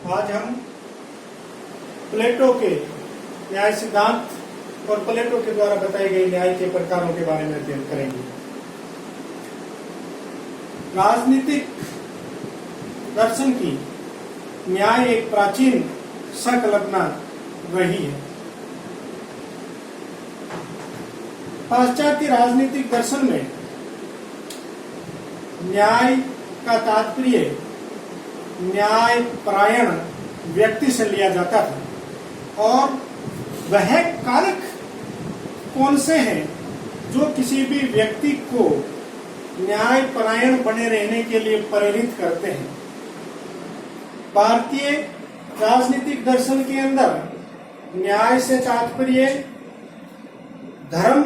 आज हम प्लेटो के न्याय सिद्धांत और प्लेटो के द्वारा बताए गए न्याय के प्रकारों के बारे में अध्ययन करेंगे। राजनीतिक दर्शन की न्याय एक प्राचीन संकल्पना रही है। पाश्चात्य राजनीतिक दर्शन में न्याय का तात्पर्य न्याय परायण व्यक्ति से लिया जाता था और वह कारक कौन से हैं जो किसी भी व्यक्ति को न्याय परायण बने रहने के लिए प्रेरित करते हैं। भारतीय राजनीतिक दर्शन के अंदर न्याय से तात्पर्य धर्म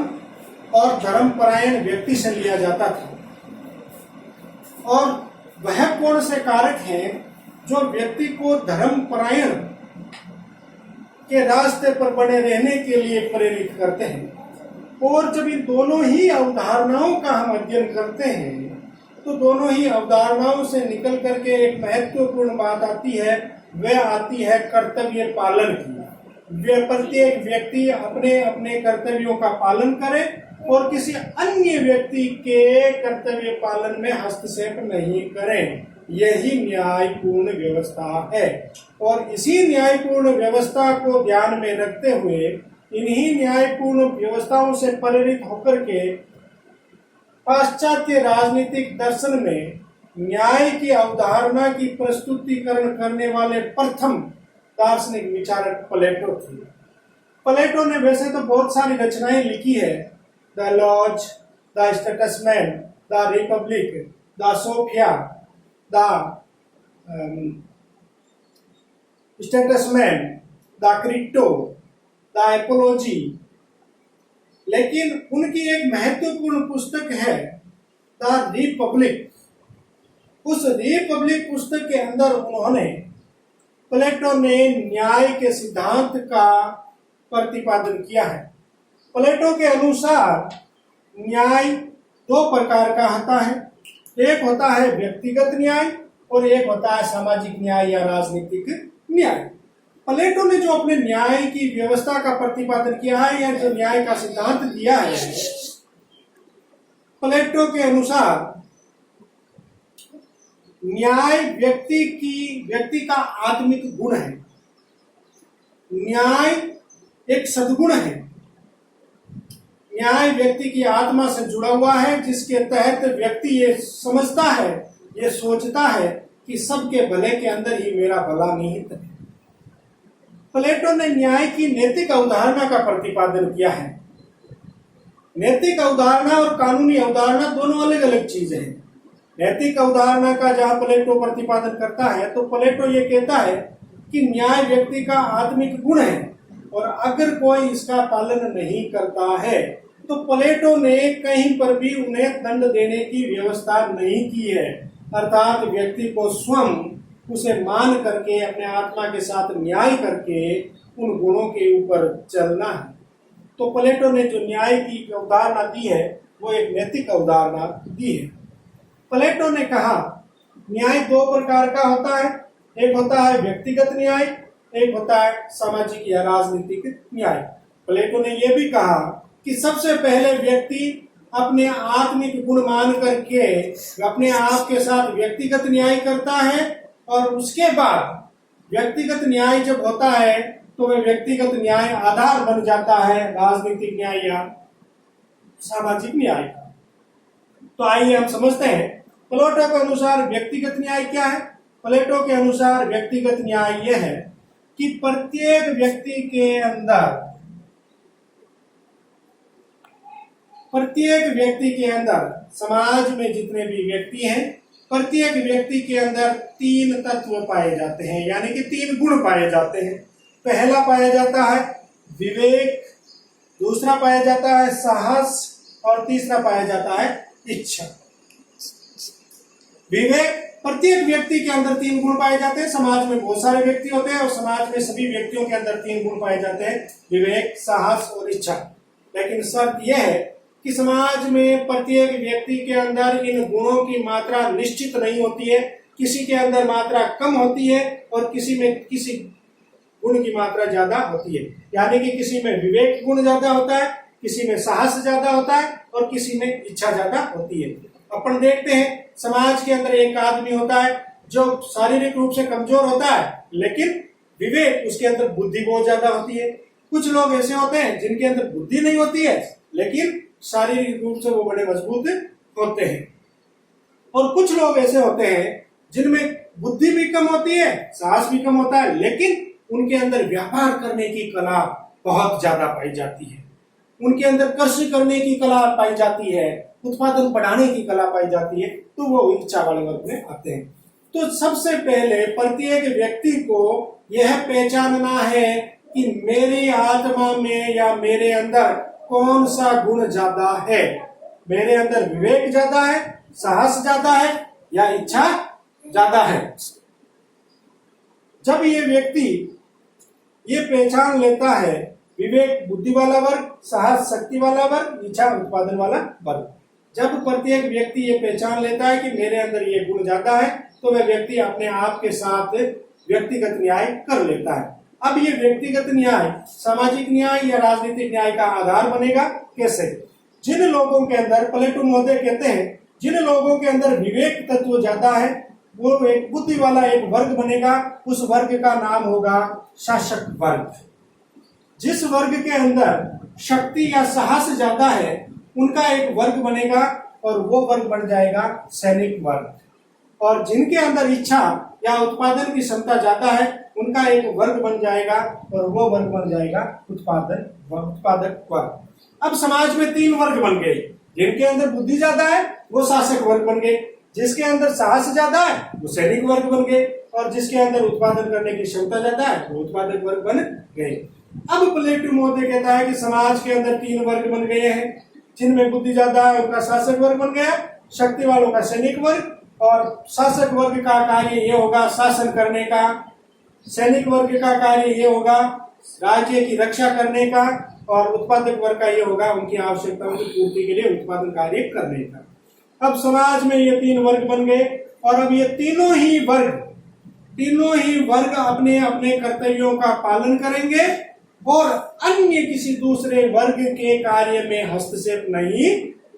और धर्मपरायण व्यक्ति से लिया जाता था और वह कौन से कारक हैं जो व्यक्ति को धर्मपरायण के रास्ते पर बने रहने के लिए प्रेरित करते हैं। और जब इन दोनों ही अवधारणाओं का हम अध्ययन करते हैं तो दोनों ही अवधारणाओं से निकल करके एक महत्वपूर्ण बात आती है, वह आती है कर्तव्य पालन की। प्रत्येक व्यक्ति अपने अपने कर्तव्यों का पालन करे और किसी अन्य व्यक्ति के कर्तव्य पालन में हस्तक्षेप नहीं करें। यही न्यायपूर्ण व्यवस्था है और इसी न्यायपूर्ण व्यवस्था को ध्यान में रखते हुए इन्हीं न्यायपूर्ण व्यवस्थाओं से प्रेरित होकर के पाश्चात्य राजनीतिक दर्शन में न्याय की अवधारणा की प्रस्तुतिकरण करने वाले प्रथम दार्शनिक विचारक प्लेटो थे। प्लेटो ने वैसे तो बहुत सारी रचनाएं लिखी है, the Laws, the Statesman, the Republic, the Sophia, the Statesman, the Crito, the Apology, लेकिन उनकी एक महत्वपूर्ण पुस्तक है द रिपब्लिक। उस रिपब्लिक पुस्तक के अंदर उन्होंने प्लेटो ने न्याय के सिद्धांत का प्रतिपादन किया है। प्लेटो के अनुसार न्याय दो प्रकार का होता है, एक होता है व्यक्तिगत न्याय और एक होता है सामाजिक न्याय या राजनीतिक न्याय। प्लेटो ने जो अपने न्याय की व्यवस्था का प्रतिपादन किया है या जो न्याय का सिद्धांत दिया है, प्लेटो के अनुसार न्याय व्यक्ति का आत्मिक गुण है। न्याय एक सद्गुण है। न्याय व्यक्ति की आत्मा से जुड़ा हुआ है, जिसके तहत व्यक्ति ये समझता है, ये सोचता है कि सबके भले के अंदर ही मेरा भला निहित है। प्लेटो ने न्याय की नैतिक अवधारणा का प्रतिपादन किया है। नैतिक अवधारणा और कानूनी अवधारणा दोनों अलग अलग चीजें हैं। नैतिक अवधारणा का जहां प्लेटो प्रतिपादन करता है तो प्लेटो ये कहता है कि न्याय व्यक्ति का आत्मिक गुण है और अगर कोई इसका पालन नहीं करता है तो प्लेटो ने कहीं पर भी उन्हें दंड देने की व्यवस्था नहीं की है। अर्थात व्यक्ति को स्वयं उसे मान करके अपने आत्मा के साथ न्याय करके उन गुणों के ऊपर चलना है। तो प्लेटो ने जो न्याय की अवधारणा दी है वो एक नैतिक अवधारणा दी है। प्लेटो ने कहा न्याय दो प्रकार का होता है, एक होता है व्यक्तिगत न्याय, एक होता है सामाजिक या राजनीतिक न्याय। प्लेटो ने यह भी कहा कि सबसे पहले व्यक्ति अपने आत्मिक गुण मान करके अपने आप के साथ व्यक्तिगत न्याय करता है और उसके बाद व्यक्तिगत न्याय जब होता है तो वह व्यक्तिगत न्याय आधार बन जाता है राजनीतिक न्याय या सामाजिक न्याय का। तो आइए हम समझते हैं प्लेटो के अनुसार व्यक्तिगत न्याय क्या है। प्लेटो के अनुसार व्यक्तिगत न्याय यह है कि प्रत्येक व्यक्ति के अंदर समाज में जितने भी व्यक्ति हैं, प्रत्येक व्यक्ति के अंदर तीन तत्व पाए जाते हैं, यानी कि तीन गुण पाए जाते हैं। पहला पाया जाता है विवेक, दूसरा पाया जाता है साहस और तीसरा पाया जाता है इच्छा। विवेक, प्रत्येक व्यक्ति के अंदर तीन गुण पाए जाते हैं। समाज में बहुत सारे व्यक्ति होते हैं और समाज में सभी व्यक्तियों के अंदर तीन गुण पाए जाते हैं, विवेक, साहस और इच्छा। लेकिन शर्त यह है कि समाज में प्रत्येक व्यक्ति के अंदर इन गुणों की मात्रा निश्चित नहीं होती है। किसी के अंदर मात्रा कम होती है और किसी में किसी गुण की मात्रा ज्यादा होती है। यानी कि किसी में विवेक गुण ज्यादा होता है, किसी में साहस ज्यादा होता है और किसी में इच्छा ज्यादा होती है। अपन देखते हैं समाज के अंदर एक आदमी होता है जो शारीरिक रूप से कमजोर होता है, लेकिन विवेक उसके अंदर बुद्धि बहुत ज्यादा होती है। कुछ लोग ऐसे होते हैं जिनके अंदर बुद्धि नहीं होती है, लेकिन शारीरिक रूप से वो बड़े मजबूत होते हैं। और कुछ लोग ऐसे होते हैं जिनमें बुद्धि भी कम होती है, साहस भी कम होता है, लेकिन उनके अंदर व्यापार करने की कला बहुत ज्यादा पाई जाती है, उनके अंदर कृषि करने की कला पाई जाती है, उत्पादन बढ़ाने की कला पाई जाती है, तो वो इच्छा वाले वर्ग में आते हैं। तो सबसे पहले प्रत्येक व्यक्ति को यह पहचानना है कि मेरी आत्मा में या मेरे अंदर कौन सा गुण ज्यादा है। मेरे अंदर विवेक ज्यादा है, साहस ज्यादा है या इच्छा ज्यादा है। जब ये व्यक्ति ये पहचान लेता है, विवेक बुद्धि वाला वर्ग, साहस शक्ति वाला वर्ग, इच्छा उत्पादन वाला वर्ग, जब प्रत्येक व्यक्ति ये पहचान लेता है कि मेरे अंदर ये गुण ज्यादा है, तो वह व्यक्ति अपने आप के साथ व्यक्तिगत न्याय कर लेता है। अब ये व्यक्तिगत न्याय सामाजिक न्याय या राजनीतिक न्याय का आधार बनेगा कैसे? जिन लोगों के अंदर, प्लेटो महोदय कहते हैं, जिन लोगों के अंदर विवेक तत्व ज्यादा है वो एक बुद्धि वाला एक वर्ग बनेगा। उस वर्ग का नाम होगा शासक वर्ग। जिस वर्ग के अंदर शक्ति या साहस ज्यादा है उनका एक वर्ग बनेगा और वो वर्ग बन जाएगा सैनिक वर्ग। और जिनके अंदर इच्छा या उत्पादन की क्षमता ज्यादा है उनका एक वर्ग बन जाएगा और वो वर्ग बन जाएगा उत्पादक वर्ग। अब समाज में 3 वर्ग बन गए। जिनके अंदर बुद्धि ज्यादा है वो शासक वर्ग बन गए, जिसके अंदर साहस ज्यादा है वो सैनिक वर्ग बन गए, और जिसके अंदर उत्पादन करने की क्षमता ज्यादा है वो उत्पादक वर्ग बन गए। अब प्लेटो महोदय कहता है कि समाज के अंदर 3 वर्ग बन गए हैं। जिनमें बुद्धि ज्यादा है उनका शासक वर्ग बन गया, शक्ति वालों का सैनिक वर्ग, और शासक वर्ग का कार्य ये होगा शासन करने का, सैनिक वर्ग का कार्य ये होगा राज्य की रक्षा करने का, और उत्पादक वर्ग का ये होगा उनकी आवश्यकताओं की पूर्ति के लिए उत्पादन कार्य करने का। अब समाज में ये 3 वर्ग बन गए और अब ये तीनों ही वर्ग अपने अपने कर्तव्यों का पालन करेंगे और अन्य किसी दूसरे वर्ग के कार्य में हस्तक्षेप नहीं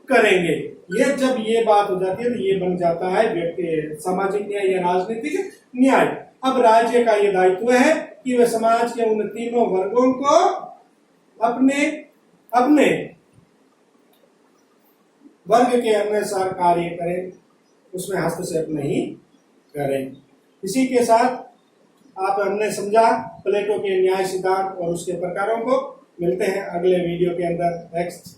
करेंगे। ये जब ये बात हो जाती है तो ये बन जाता है व्यक्ति सामाजिक न्याय या राजनीतिक न्याय। अब राज्य का ये दायित्व है कि वह समाज के उन तीनों वर्गों को अपने वर्ग के अनुसार कार्य करें, उसमें हस्तक्षेप नहीं करें। इसी के साथ हमने समझा प्लेटो के न्याय सिद्धांत और उसके प्रकारों को। मिलते हैं अगले वीडियो के अंदर। नेक्स्ट।